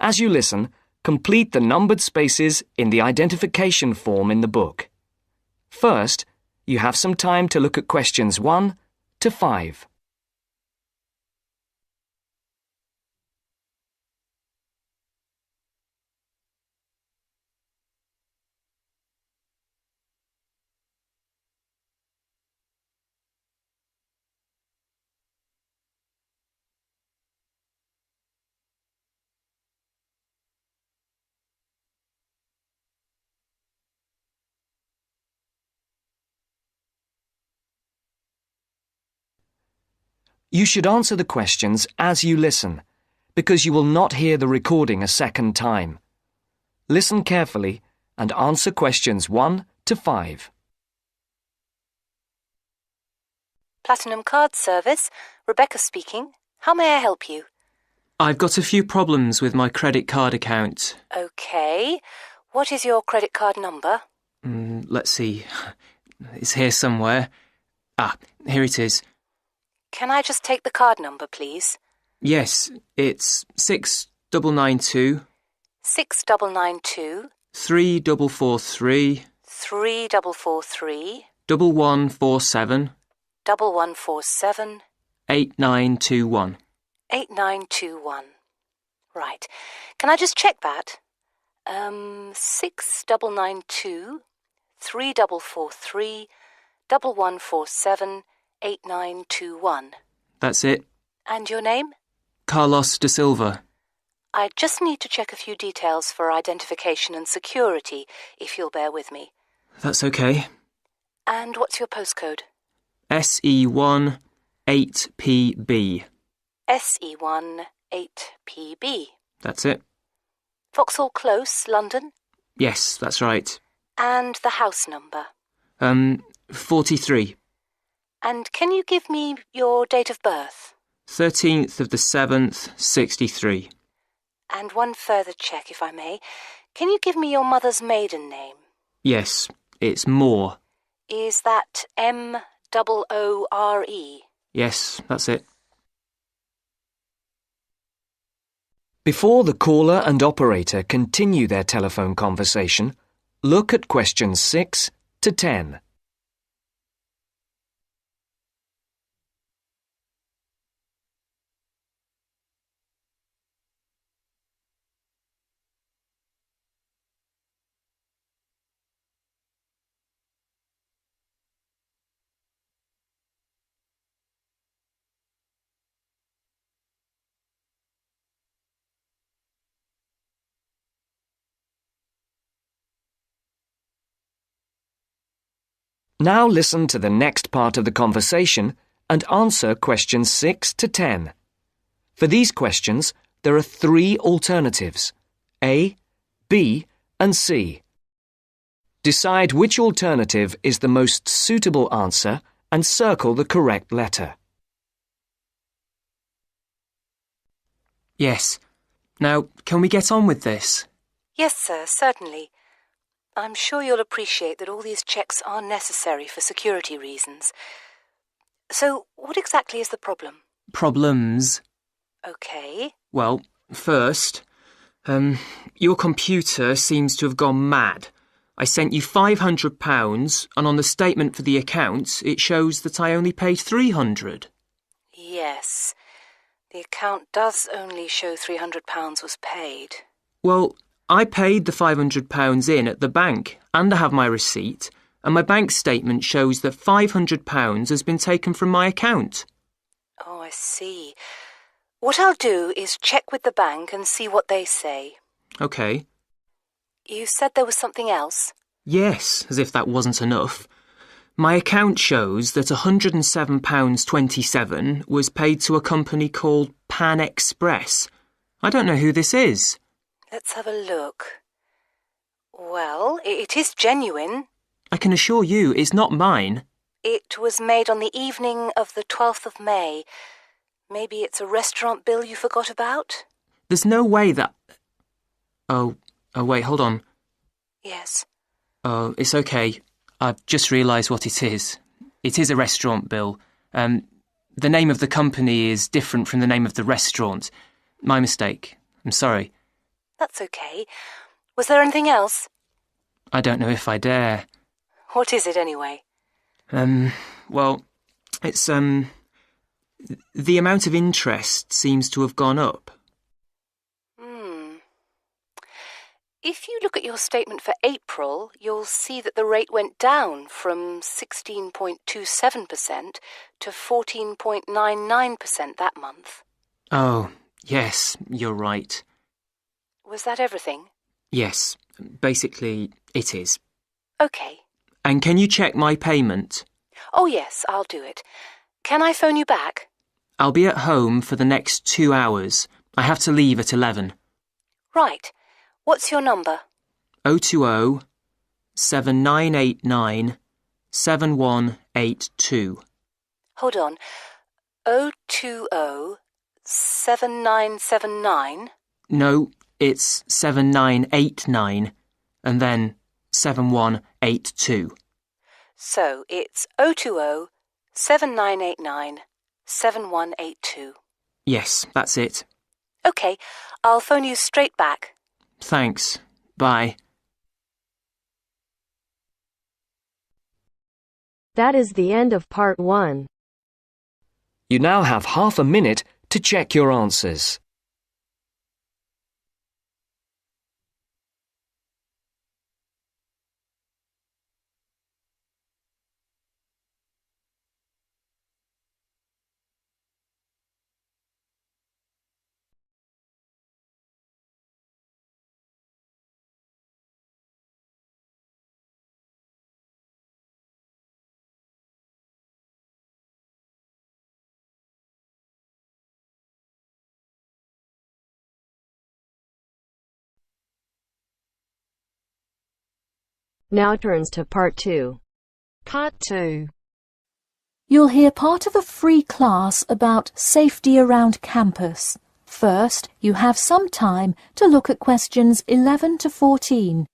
As you listen, complete the numbered spaces in the identification form in the book. First, you have some time to look at questions 1 to 5. You should answer the questions as you listen, because you will not hear the recording a second time. Listen carefully and answer questions 1 to 5. Platinum Card Service, Rebecca speaking. How may I help you? I've got a few problems with my credit card account. Okay. What is your credit card number? Let's see. It's here somewhere. Here it is. Can I just take the card number, please? Yes, it's 6992 6992 3443 3443 1147 1147 8921. 8921. Right. Can I just check that? 6992 3443 1147 8921. That's it. And your name? Carlos de Silva. I just need to check a few details for identification and security, if you'll bear with me. That's okay. And what's your postcode? SE1 8PB. SE1 8PB. That's it. Vauxhall Close, London? Yes, that's right. And the house number? 43. And can you give me your date of birth? 13th of the 7th, 63. And one further check, if I may. Can you give me your mother's maiden name? Yes, it's Moore. Is that Moore? Yes, that's it. Before the caller and operator continue their telephone conversation, look at questions 6 to 10. Now listen to the next part of the conversation and answer questions 6 to 10. For these questions, there are 3 alternatives: A, B, and C. Decide which alternative is the most suitable answer and circle the correct letter. Yes. Now, can we get on with this? Yes, sir, certainly. I'm sure you'll appreciate that all these checks are necessary for security reasons. So, what exactly is the problem? Problems? Okay. Well, first, your computer seems to have gone mad. I sent you £500 and on the statement for the account it shows that I only paid £300. Yes. The account does only show £300 was paid. Well, I paid the £500 in at the bank and I have my receipt, and my bank statement shows that £500 has been taken from my account. Oh, I see. What I'll do is check with the bank and see what they say. OK. You said there was something else? Yes, as if that wasn't enough. My account shows that £107.27 was paid to a company called Pan Express. I don't know who this is. Let's have a look. Well, it is genuine. I can assure you it's not mine. It was made on the evening of the 12th of May. Maybe it's a restaurant bill you forgot about? There's no way that... Oh, wait, hold on. Yes. Oh, it's okay. I've just realised what it is. It is a restaurant bill. The name of the company is different from the name of the restaurant. My mistake. I'm sorry. That's okay. Was there anything else? I don't know if I dare. What is it anyway? Well, it's, the amount of interest seems to have gone up. If you look at your statement for April, you'll see that the rate went down from 16.27% to 14.99% that month. Oh, yes, you're right. Was that everything? Yes, basically, it is. Okay. And can you check my payment? Oh, yes, I'll do it. Can I phone you back? I'll be at home for the next 2 hours. I have to leave at 11. Right. What's your number? 020 7989 7182. Hold on. 020 7979? No, it's 7989 and then 7182. So it's 020 7989 7182. Yes, that's it. Okay, I'll phone you straight back. Thanks. Bye. That is the end of part 1. You now have half a minute to check your answers. Now turns to part 2. Part 2. You'll hear part of a free class about safety around campus. First, you have some time to look at questions 11 to 14.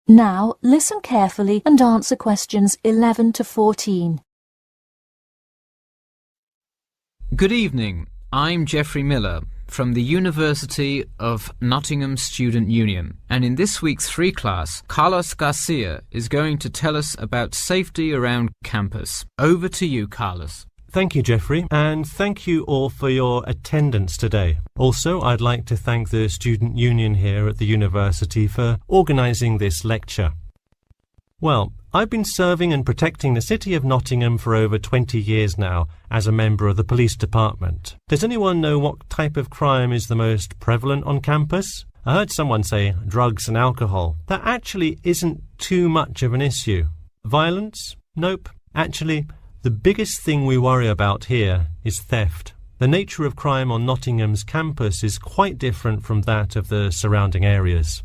Now, listen carefully and answer questions 11 to 14. Good evening. I'm Geoffrey Miller from the University of Nottingham Student Union, and in this week's free class, Carlos Garcia is going to tell us about safety around campus. Over to you, Carlos. Thank you, Geoffrey, and thank you all for your attendance today. Also, I'd like to thank the Student Union here at the university for organising this lecture. Well, I've been serving and protecting the city of Nottingham for over 20 years now as a member of the police department. Does anyone know what type of crime is the most prevalent on campus? I heard someone say drugs and alcohol. That actually isn't too much of an issue. Violence? Nope. Actually, the biggest thing we worry about here is theft. The nature of crime on Nottingham's campus is quite different from that of the surrounding areas.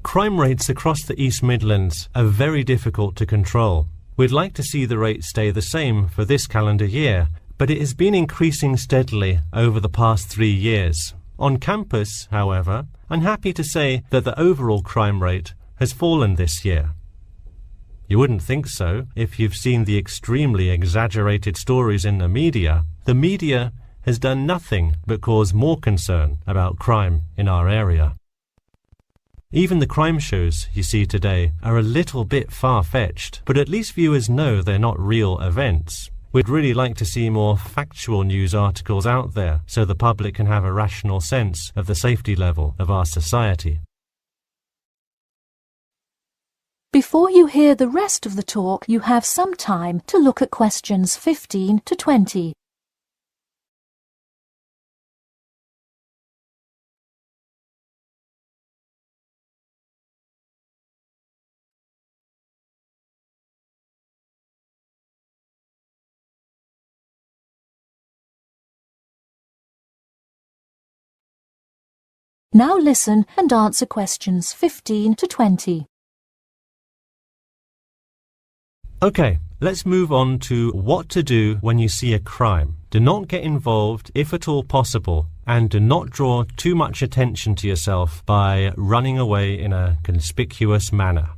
Crime rates across the East Midlands are very difficult to control. We'd like to see the rate stay the same for this calendar year, but it has been increasing steadily over the past 3 years. On campus, however, I'm happy to say that the overall crime rate has fallen this year. You wouldn't think so if you've seen the extremely exaggerated stories in the media. The media has done nothing but cause more concern about crime in our area. Even the crime shows you see today are a little bit far-fetched, but at least viewers know they're not real events. We'd really like to see more factual news articles out there so the public can have a rational sense of the safety level of our society. Before you hear the rest of the talk, you have some time to look at questions 15 to 20. Now listen and answer questions 15 to 20. Okay, let's move on to what to do when you see a crime. Do not get involved if at all possible, and do not draw too much attention to yourself by running away in a conspicuous manner.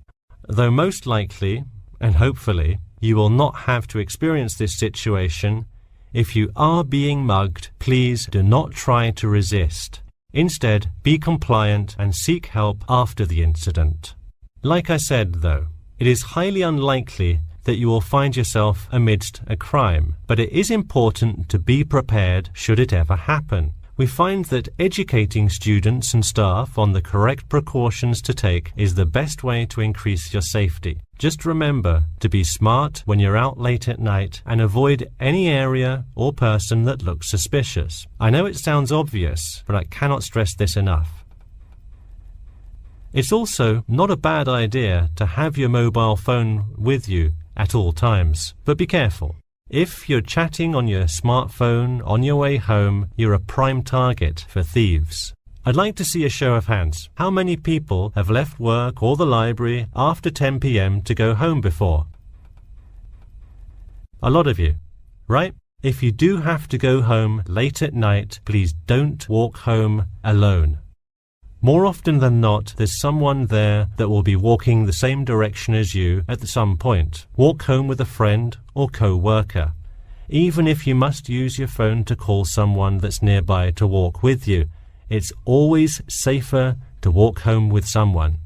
Though most likely, and hopefully, you will not have to experience this situation, if you are being mugged, please do not try to resist. Instead, be compliant and seek help after the incident. Like I said, though, it is highly unlikely that you will find yourself amidst a crime, but it is important to be prepared should it ever happen. We find that educating students and staff on the correct precautions to take is the best way to increase your safety. Just remember to be smart when you're out late at night and avoid any area or person that looks suspicious. I know it sounds obvious, but I cannot stress this enough. It's also not a bad idea to have your mobile phone with you at all times, but be careful. If you're chatting on your smartphone on your way home, you're a prime target for thieves. I'd like to see a show of hands. How many people have left work or the library after 10 p.m. to go home before? A lot of you, right? If you do have to go home late at night, please don't walk home alone. More often than not, there's someone there that will be walking the same direction as you at some point. Walk home with a friend or co-worker. Even if you must use your phone to call someone that's nearby to walk with you, it's always safer to walk home with someone.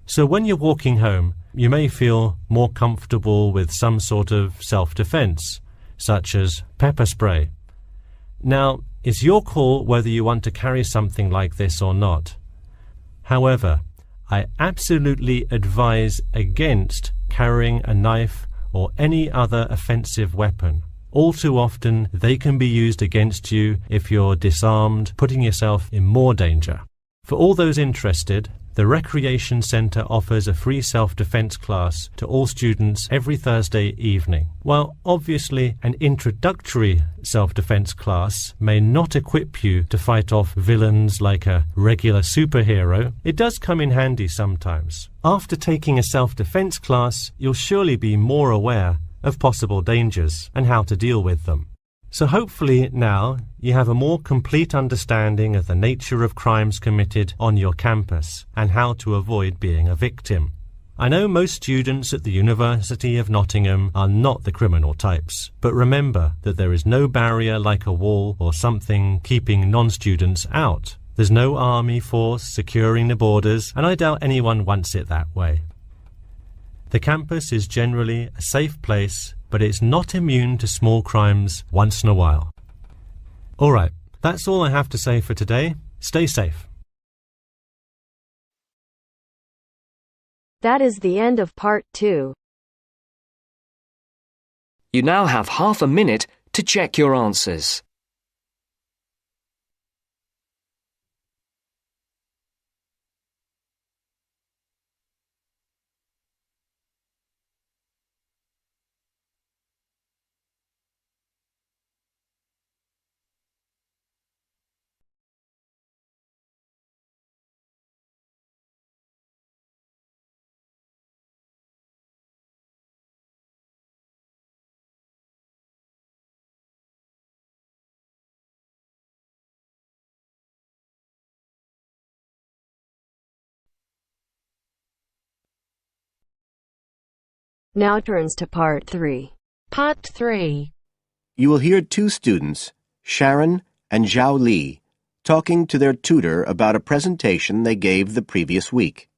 So when you're walking home, you may feel more comfortable with some sort of self-defense, such as pepper spray. Now, it's your call whether you want to carry something like this or not. However, I absolutely advise against carrying a knife or any other offensive weapon. All too often, they can be used against you if you're disarmed, putting yourself in more danger. For all those interested, the Recreation Centre offers a free self-defense class to all students every Thursday evening. While obviously an introductory self-defense class may not equip you to fight off villains like a regular superhero, it does come in handy sometimes. After taking a self-defense class, you'll surely be more aware of possible dangers and how to deal with them. So hopefully now you have a more complete understanding of the nature of crimes committed on your campus and how to avoid being a victim. I know most students at the University of Nottingham are not the criminal types, but remember that there is no barrier like a wall or something keeping non-students out. There's no army force securing the borders, and I doubt anyone wants it that way. The campus is generally a safe place, but it's not immune to small crimes once in a while. Alright, that's all I have to say for today. Stay safe. That is the end of part 2. You now have half a minute to check your answers. Now turns to part 3. Part 3. You will hear two students, Sharon and Zhao Li, talking to their tutor about a presentation they gave the previous week.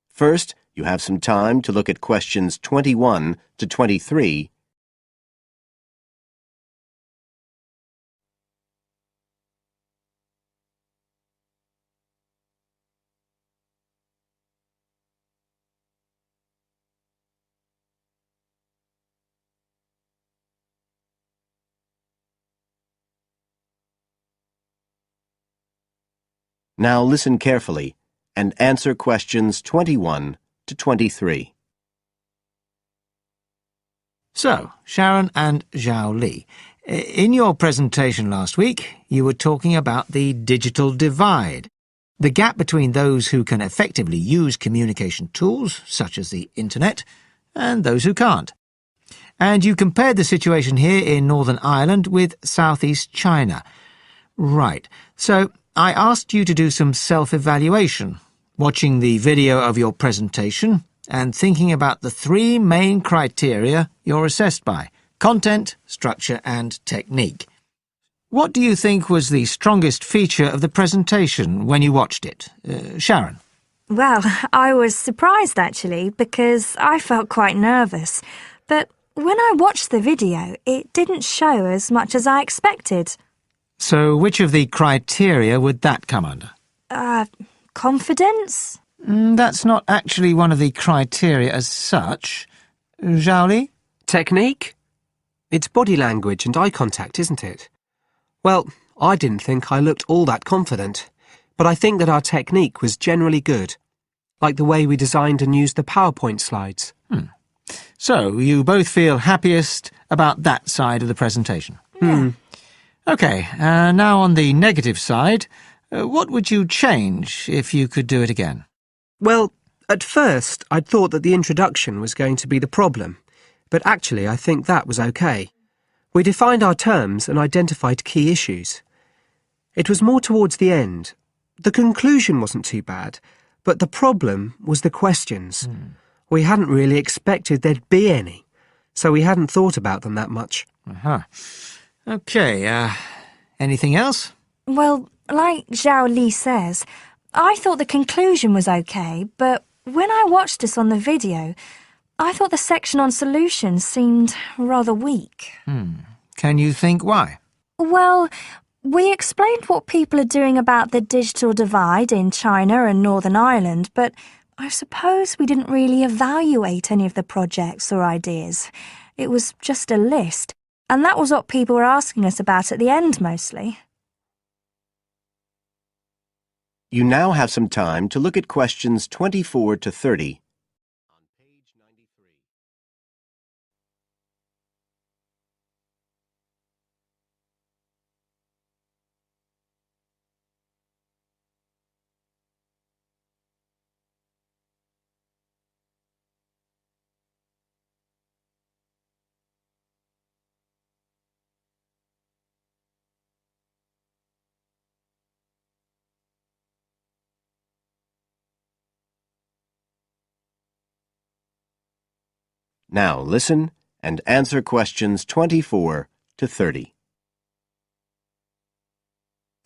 First, you have some time to look at questions 21 to 23. Now listen carefully and answer questions 21 to 23. So, Sharon and Zhao Li, In your presentation last week, you were talking about the digital divide, the gap between those who can effectively use communication tools, such as the internet, and those who can't. And you compared the situation here in Northern Ireland with Southeast China. Right. So I asked you to do some self-evaluation, watching the video of your presentation and thinking about the three main criteria you're assessed by: content, structure and technique. What do you think was the strongest feature of the presentation when you watched it? Sharon? Well, I was surprised actually, because I felt quite nervous. But when I watched the video, it didn't show as much as I expected. So which of the criteria would that come under? Confidence? That's not actually one of the criteria as such. Zhao Li? Technique? It's body language and eye contact, isn't it? Well, I didn't think I looked all that confident, but I think that our technique was generally good, like the way we designed and used the PowerPoint slides. So, you both feel happiest about that side of the presentation? Yeah. OK, now on the negative side, what would you change if you could do it again? Well, at first I'd thought that the introduction was going to be the problem, but actually I think that was OK. We defined our terms and identified key issues. It was more towards the end. The conclusion wasn't too bad, but the problem was the questions. We hadn't really expected there'd be any, so we hadn't thought about them that much. OK, anything else? Well, like Zhao Li says, I thought the conclusion was okay, but when I watched this on the video, I thought the section on solutions seemed rather weak. Can you think why? Well, we explained what people are doing about the digital divide in China and Northern Ireland, but I suppose we didn't really evaluate any of the projects or ideas. It was just a list, and that was what people were asking us about at the end mostly. You now have some time to look at questions 24 to 30 on page 93. Now listen and answer questions 24 to 30.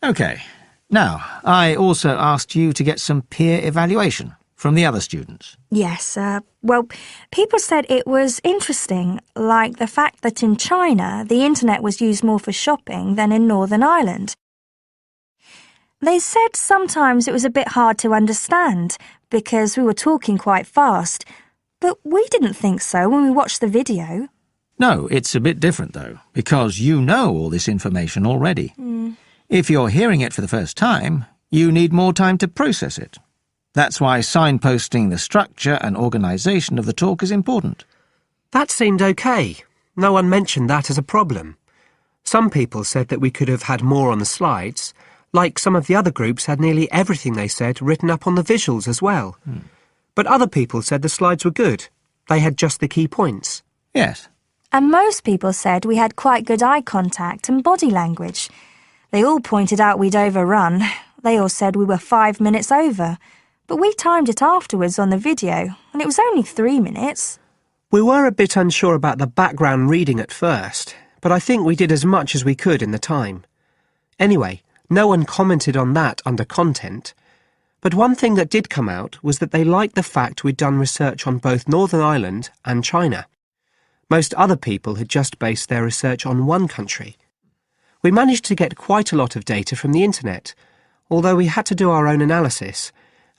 OK. Now, I also asked you to get some peer evaluation from the other students. Yes, well, people said it was interesting, like the fact that in China the internet was used more for shopping than in Northern Ireland. They said sometimes it was a bit hard to understand because we were talking quite fast, but we didn't think so when we watched the video. No, it's a bit different, though, because you know all this information already. If you're hearing it for the first time, you need more time to process it. That's why signposting the structure and organisation of the talk is important. That seemed OK. No one mentioned that as a problem. Some people said that we could have had more on the slides, like some of the other groups had nearly everything they said written up on the visuals as well. But other people said the slides were good. They had just the key points. Yes. And most people said we had quite good eye contact and body language. They all pointed out we'd overrun. They all said we were 5 minutes over. But we timed it afterwards on the video, and it was only 3 minutes. We were a bit unsure about the background reading at first, but I think we did as much as we could in the time. Anyway, no one commented on that under content. But one thing that did come out was that they liked the fact we'd done research on both Northern Ireland and China. Most other people had just based their research on one country. We managed to get quite a lot of data from the internet, although we had to do our own analysis,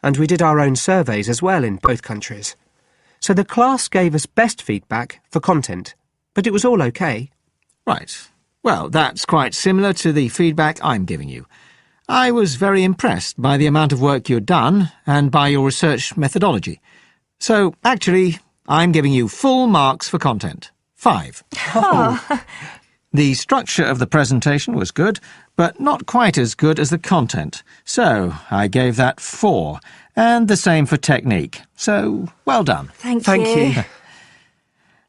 and we did our own surveys as well in both countries. So the class gave us best feedback for content, but it was all OK. Right. Well, that's quite similar to the feedback I'm giving you. I was very impressed by the amount of work you'd done and by your research methodology. So, actually, I'm giving you full marks for content. 5. The structure of the presentation was good, but not quite as good as the content. So I gave that 4, and the same for technique. So, well done. Thank you.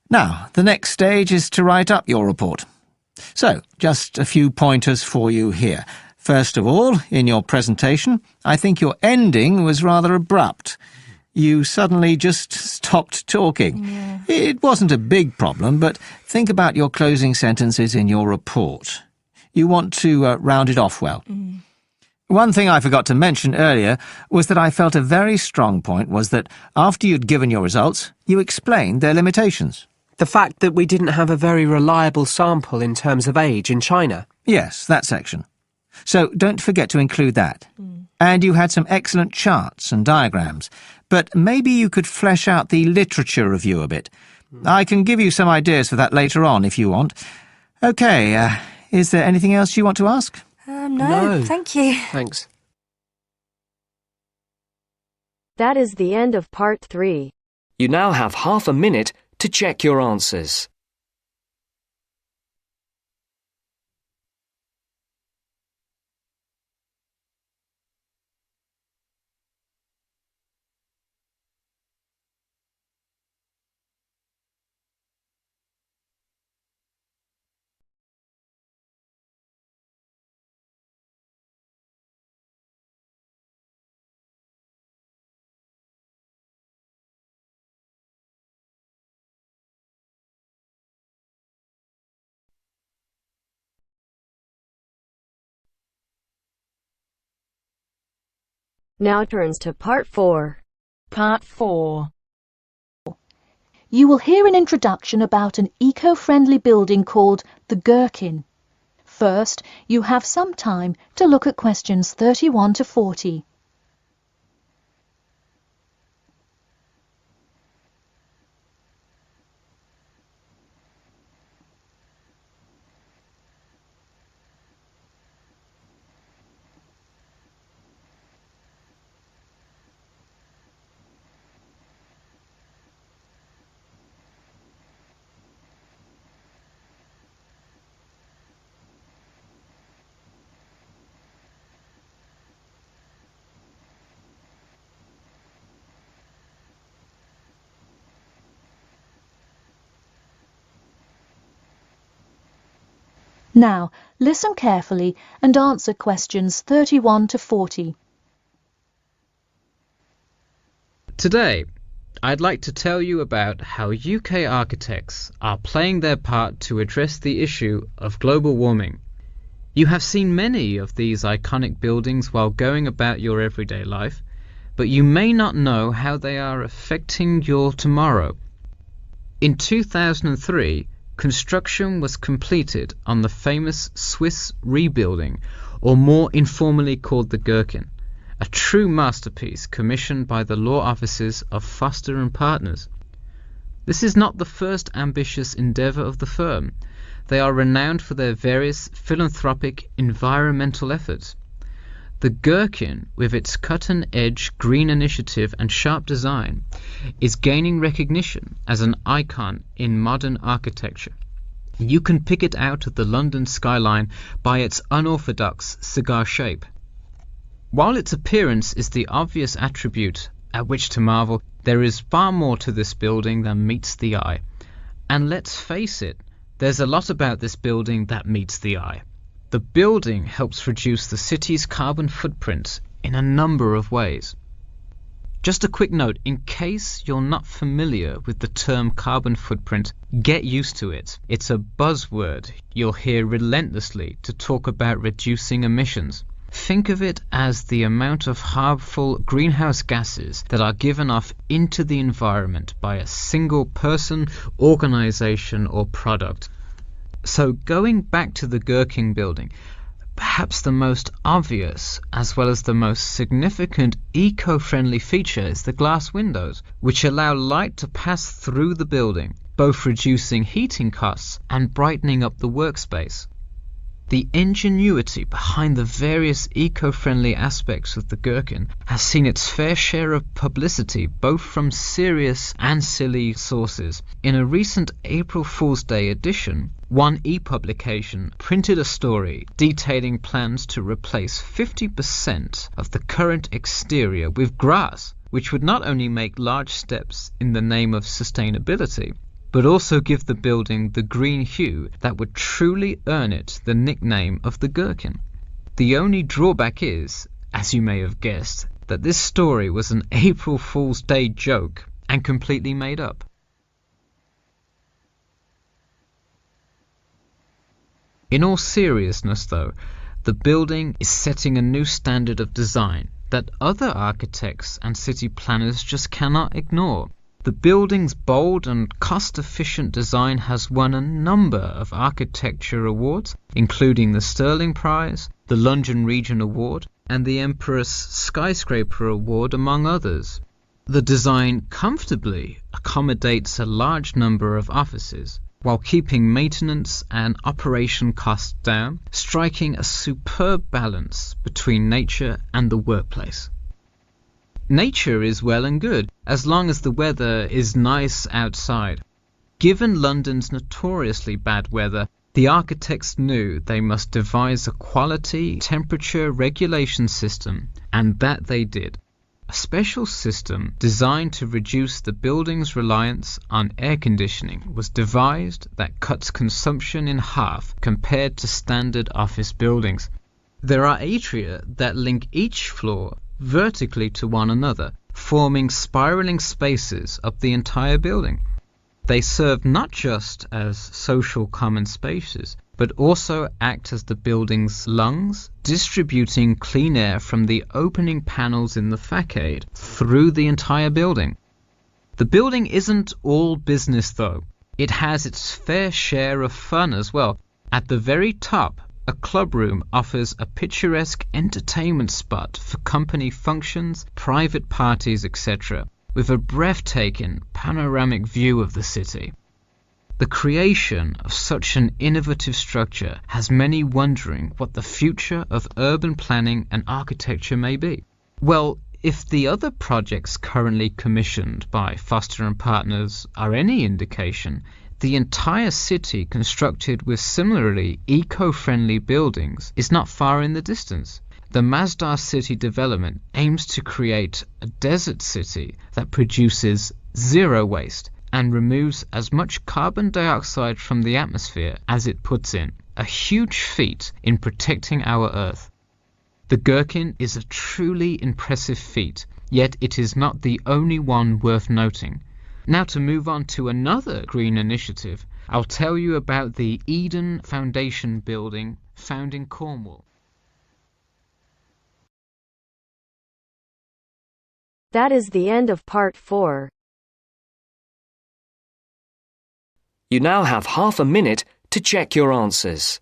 Now, the next stage is to write up your report. So, just a few pointers for you here. First of all, in your presentation, I think your ending was rather abrupt. You suddenly just stopped talking. Yeah. It wasn't a big problem, but think about your closing sentences in your report. You want to round it off well. One thing I forgot to mention earlier was that I felt a very strong point was that after you'd given your results, you explained their limitations. The fact that we didn't have a very reliable sample in terms of age in China. Yes, that section. So don't forget to include that. And you had some excellent charts and diagrams, but maybe you could flesh out the literature review a bit. I can give you some ideas for that later on if you want. OK, is there anything else you want to ask? No, thank you. Thanks. That is the end of part 3. You now have half a minute to check your answers. Now turns to part 4. Part 4. You will hear an introduction about an eco-friendly building called the Gherkin. First, you have some time to look at questions 31 to 40. Now, listen carefully and answer questions 31 to 40. Today, I'd like to tell you about how UK architects are playing their part to address the issue of global warming. You have seen many of these iconic buildings while going about your everyday life, but you may not know how they are affecting your tomorrow. In 2003, construction was completed on the famous Swiss rebuilding, or more informally called the Gherkin, a true masterpiece commissioned by the law offices of Foster and Partners. This is not the first ambitious endeavour of the firm. They are renowned for their various philanthropic environmental efforts. The Gherkin, with its cutting-edge green initiative and sharp design, is gaining recognition as an icon in modern architecture. You can pick it out of the London skyline by its unorthodox cigar shape. While its appearance is the obvious attribute at which to marvel, there is far more to this building than meets the eye. And let's face it, there's a lot about this building that meets the eye. The building helps reduce the city's carbon footprint in a number of ways. Just a quick note, in case you're not familiar with the term carbon footprint, get used to it. It's a buzzword you'll hear relentlessly to talk about reducing emissions. Think of it as the amount of harmful greenhouse gases that are given off into the environment by a single person, organization, or product. So going back to the Gherkin building, perhaps the most obvious as well as the most significant eco-friendly feature is the glass windows, which allow light to pass through the building, both reducing heating costs and brightening up the workspace. The ingenuity behind the various eco-friendly aspects of the gherkin has seen its fair share of publicity both from serious and silly sources. In a recent April Fool's Day edition, one e-publication printed a story detailing plans to replace 50% of the current exterior with grass, which would not only make large steps in the name of sustainability, but also give the building the green hue that would truly earn it the nickname of the gherkin. The only drawback is, as you may have guessed, that this story was an April Fool's Day joke and completely made up. In all seriousness though, the building is setting a new standard of design that other architects and city planners just cannot ignore. The building's bold and cost-efficient design has won a number of architecture awards, including the Stirling Prize, the London Region Award, and the Empress Skyscraper Award, among others. The design comfortably accommodates a large number of offices, while keeping maintenance and operation costs down, striking a superb balance between nature and the workplace. Nature is well and good, as long as the weather is nice outside. Given London's notoriously bad weather, the architects knew they must devise a quality temperature regulation system, and that they did. A special system designed to reduce the building's reliance on air conditioning was devised that cuts consumption in half compared to standard office buildings. There are atria that link each floor vertically to one another, forming spiraling spaces up the entire building. They serve not just as social common spaces, but also act as the building's lungs, distributing clean air from the opening panels in the facade through the entire building. The building isn't all business though. It has its fair share of fun as well. At the very top, a club room offers a picturesque entertainment spot for company functions, private parties, etc., with a breathtaking panoramic view of the city. The creation of such an innovative structure has many wondering what the future of urban planning and architecture may be. Well, if the other projects currently commissioned by Foster & Partners are any indication, the entire city constructed with similarly eco-friendly buildings is not far in the distance. The Masdar City development aims to create a desert city that produces zero waste and removes as much carbon dioxide from the atmosphere as it puts in, a huge feat in protecting our Earth. The gherkin is a truly impressive feat, yet it is not the only one worth noting. Now to move on to another green initiative, I'll tell you about the Eden Foundation building found in Cornwall. That is the end of part 4. You now have half a minute to check your answers.